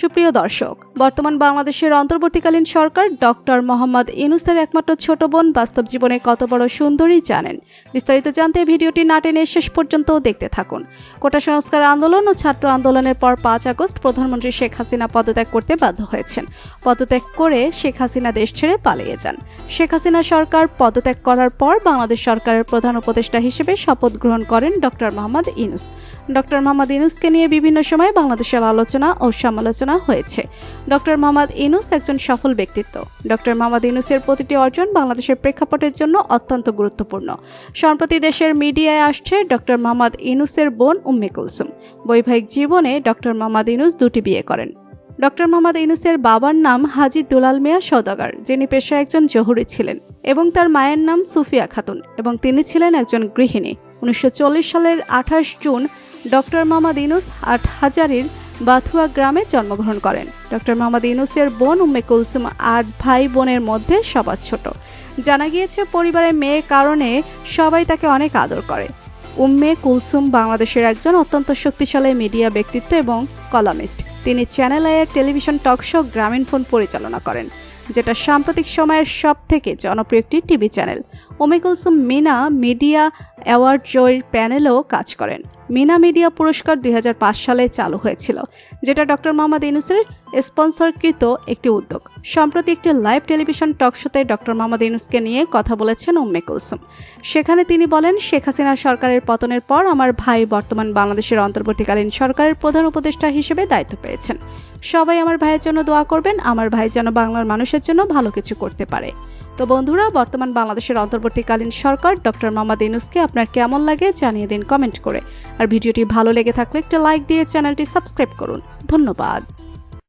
সুপ্রিয় দর্শক, বর্তমান বাংলাদেশের অন্তর্বর্তীকালীন সরকার ডক্টর মোহাম্মদ ইউনূসের একমাত্র ছোট বোন বাস্তব জীবনে কত বড় সুন্দরী জানেন। বিস্তারিত জানতে ভিডিওটি না টেনে শেষ পর্যন্ত দেখতে থাকুন। কোটা সংস্কার আন্দোলন ও ছাত্র আন্দোলনের পর 5 আগস্ট প্রধানমন্ত্রী শেখ হাসিনা পদত্যাগ করতে বাধ্য হয়েছেন। পদত্যাগ করে শেখ হাসিনা দেশ ছেড়ে পালিয়ে যান। শেখ হাসিনা সরকার পদত্যাগ করার পর বাংলাদেশ সরকারের প্রধান উপদেষ্টা হিসেবে শপথ গ্রহণ করেন ডক্টর মোহাম্মদ ইউনূস। ডক্টর মোহাম্মদ ইউনূসকে নিয়ে বিভিন্ন সময় বাংলাদেশের আলোচনা ও সমালোচনা হয়েছে। ডক্টর মোহাম্মদ ইউনূস একজন সফল ব্যক্তিত্ব। ডক্টর মোহাম্মদ ইউনূসের প্রতিটি অর্জন বাংলাদেশের প্রেক্ষাপটের জন্য অত্যন্ত গুরুত্বপূর্ণ। সম্প্রতি দেশের মিডিয়ায় আসছে ডক্টর মোহাম্মদ ইউনূসের বোন উম্মে কুলসুম। বৈবাহিক জীবনে ডক্টর মোহাম্মদ ইউনূস 2টি বিয়ে করেন। ডক্টর মোহাম্মদ ইউনূসের বাবার নাম হাজী দুলাল মিয়া সওদাগর, যিনি পেশায় একজন জহুরি ছিলেন, এবং তার মায়ের নাম সুফিয়া খাতুন, এবং তিনি ছিলেন একজন গৃহিণী। 1940 সালের 28 জুন ডক্টর মোহাম্মদ ইউনূস হাটহাজারীর বাথুয়া গ্রামে জন্মগ্রহণ করেন। ডক্টর মোহাম্মদ ইউনূসের বোন উম্মে কুলসুম 8 ভাই বোনের মধ্যে সবার ছোট। জানা গিয়েছে পরিবারের মেয়ে কারণে সবাই তাকে অনেক আদর করে। উম্মে কুলসুম বাংলাদেশের একজন অত্যন্ত শক্তিশালী মিডিয়া ব্যক্তিত্ব এবং কলামিস্ট। তিনি চ্যানেল আইয়ের television talk show Grameen phone পরিচালনা করেন, যেটা সাম্প্রতিক সময়ের সবথেকে জনপ্রিয় একটি TV channel. Umme Kulsum Meena media award জয়ীর প্যানেলেও কাজ করেন। মিনা মিডিয়া পুরস্কার 2005 সালে চালু হয়েছিল, যেটা ডক্টর মোহাম্মদ ইউনূসের স্পন্সরকৃত একটি উদ্যোগ। সম্প্রতি একটি লাইভ টেলিভিশন টক শোতে ডক্টর মোহাম্মদ ইউনূসকে নিয়ে কথা বলেছেন উম্মে কুলসুম। সেখানে তিনি বলেন, শেখ হাসিনা সরকারের পতনের পর আমার ভাই বর্তমান বাংলাদেশের অন্তর্বর্তীকালীন সরকারের প্রধান উপদেষ্টা হিসেবে দায়িত্ব পেয়েছেন। সবাই আমার ভাইয়ের জন্য দোয়া করবেন, আমার ভাই যেন বাংলার মানুষের জন্য ভালো কিছু করতে পারে। তো বন্ধুরা, বর্তমান বাংলাদেশের অন্তর্বর্তীকালীন সরকার ডক্টর মোহাম্মদ ইউনূসকে আপনার কেমন লাগে জানিয়ে দিন কমেন্ট করে। আর ভিডিওটি ভালো লেগে থাকলে একটা লাইক দিয়ে চ্যানেলটি সাবস্ক্রাইব করুন। ধন্যবাদ।